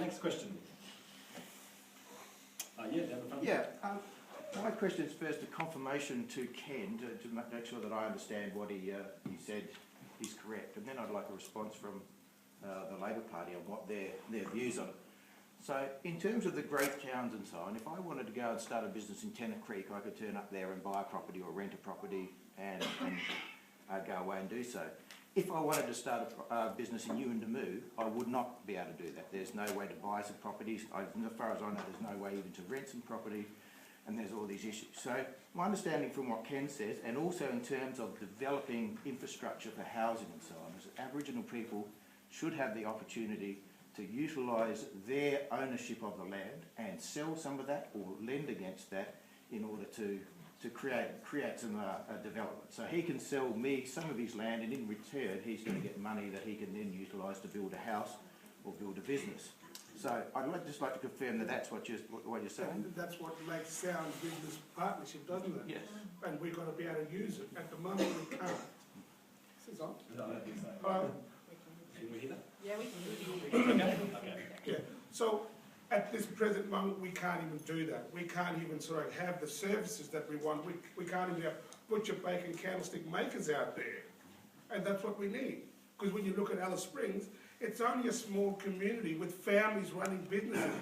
Next question. Yeah, down the front. Yeah, my question is first a confirmation to Ken to make sure that I understand what he said is correct, and then I'd like a response from the Labor Party on what their views on it. So in terms of the growth towns and so on, if I wanted to go and start a business in Tennant Creek, I could turn up there and buy a property or rent a property and go away and do so. If I wanted to start a business in Yuendamu, I would not be able to do that. There's no way to buy some properties. As far as I know, there's no way even to rent some property, and there's all these issues. So my understanding from what Ken says, and also in terms of developing infrastructure for housing and so on, is that Aboriginal people should have the opportunity to utilise their ownership of the land and sell some of that or lend against that in order to create some development. So he can sell me some of his land, and in return he's going to get money that he can then utilise to build a house or build a business. So I'd just like to confirm that that's what you're saying. And that's what makes sound business partnership, doesn't it? Yes. And we've got to be able to use it. At the moment we can't. This is on. No, I don't think so. Can we hear that? Yeah, we can. Okay. Yeah. So at this present moment, we can't even do that. We can't even sort of have the services that we want. We can't even have butcher, bacon, candlestick makers out there. And that's what we need. Because when you look at Alice Springs, it's only a small community with families running businesses.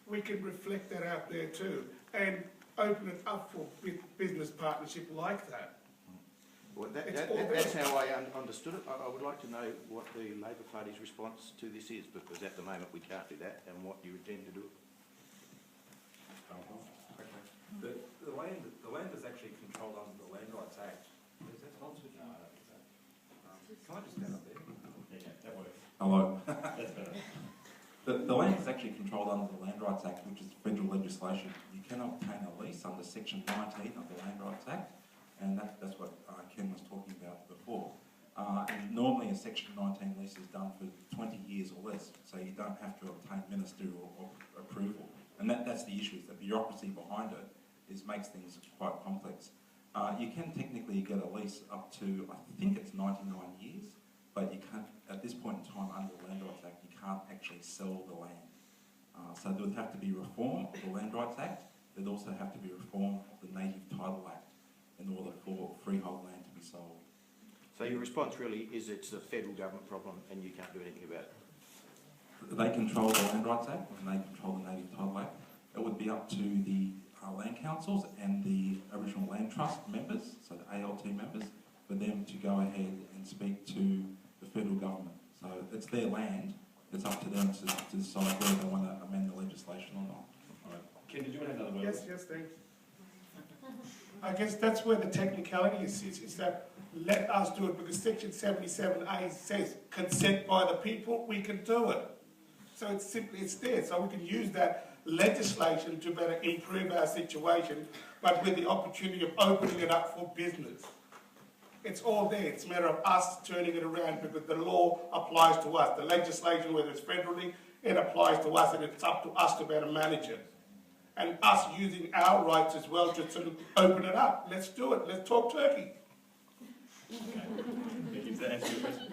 We can reflect that out there too and open it up for business partnership like that. Well, that's how I understood it. I would like to know what the Labor Party's response to this is, because at the moment we can't do that, and what you intend to do. Okay. The land is actually controlled under the Land Rights Act. Is that not? No, I don't think so. Can I just stand up there? Yeah, that works. Hello. That's better. The land is actually controlled under the Land Rights Act, which is federal legislation. You cannot obtain a lease under Section 19 of the Land Rights Act, and that's what Ken was talking about before. And normally a Section 19 lease is done for 20 years or less, so you don't have to obtain ministerial approval. And that's the issue, is the bureaucracy behind it makes things quite complex. You can technically get a lease up to, I think it's 99 years, but you can't, at this point in time under the Land Rights Act, you can't actually sell the land. So there would have to be reform of the Land Rights Act. There'd also have to be reform of the Native Title Act in order for freehold land to be sold. So your response really is it's a federal government problem and you can't do anything about it? They control the Land Rights Act and they control the Native Title Act. It would be up to the land councils and the Aboriginal Land Trust members, so the ALT members, for them to go ahead and speak to the federal government. So it's their land, it's up to them to decide whether they want to amend the legislation or not. All right. Ken, did you want to have another word? Yes, thanks. I guess that's where the technicality is that let us do it, because Section 77A says consent by the people, we can do it. So it's there, so we can use that legislation to better improve our situation, but with the opportunity of opening it up for business. It's all there, it's a matter of us turning it around, because the law applies to us. The legislation, whether it's federally, it applies to us, and it's up to us to better manage it. And us using our rights as well to sort of open it up. Let's do it, let's talk turkey. Okay. Thank you. Does that answer your question?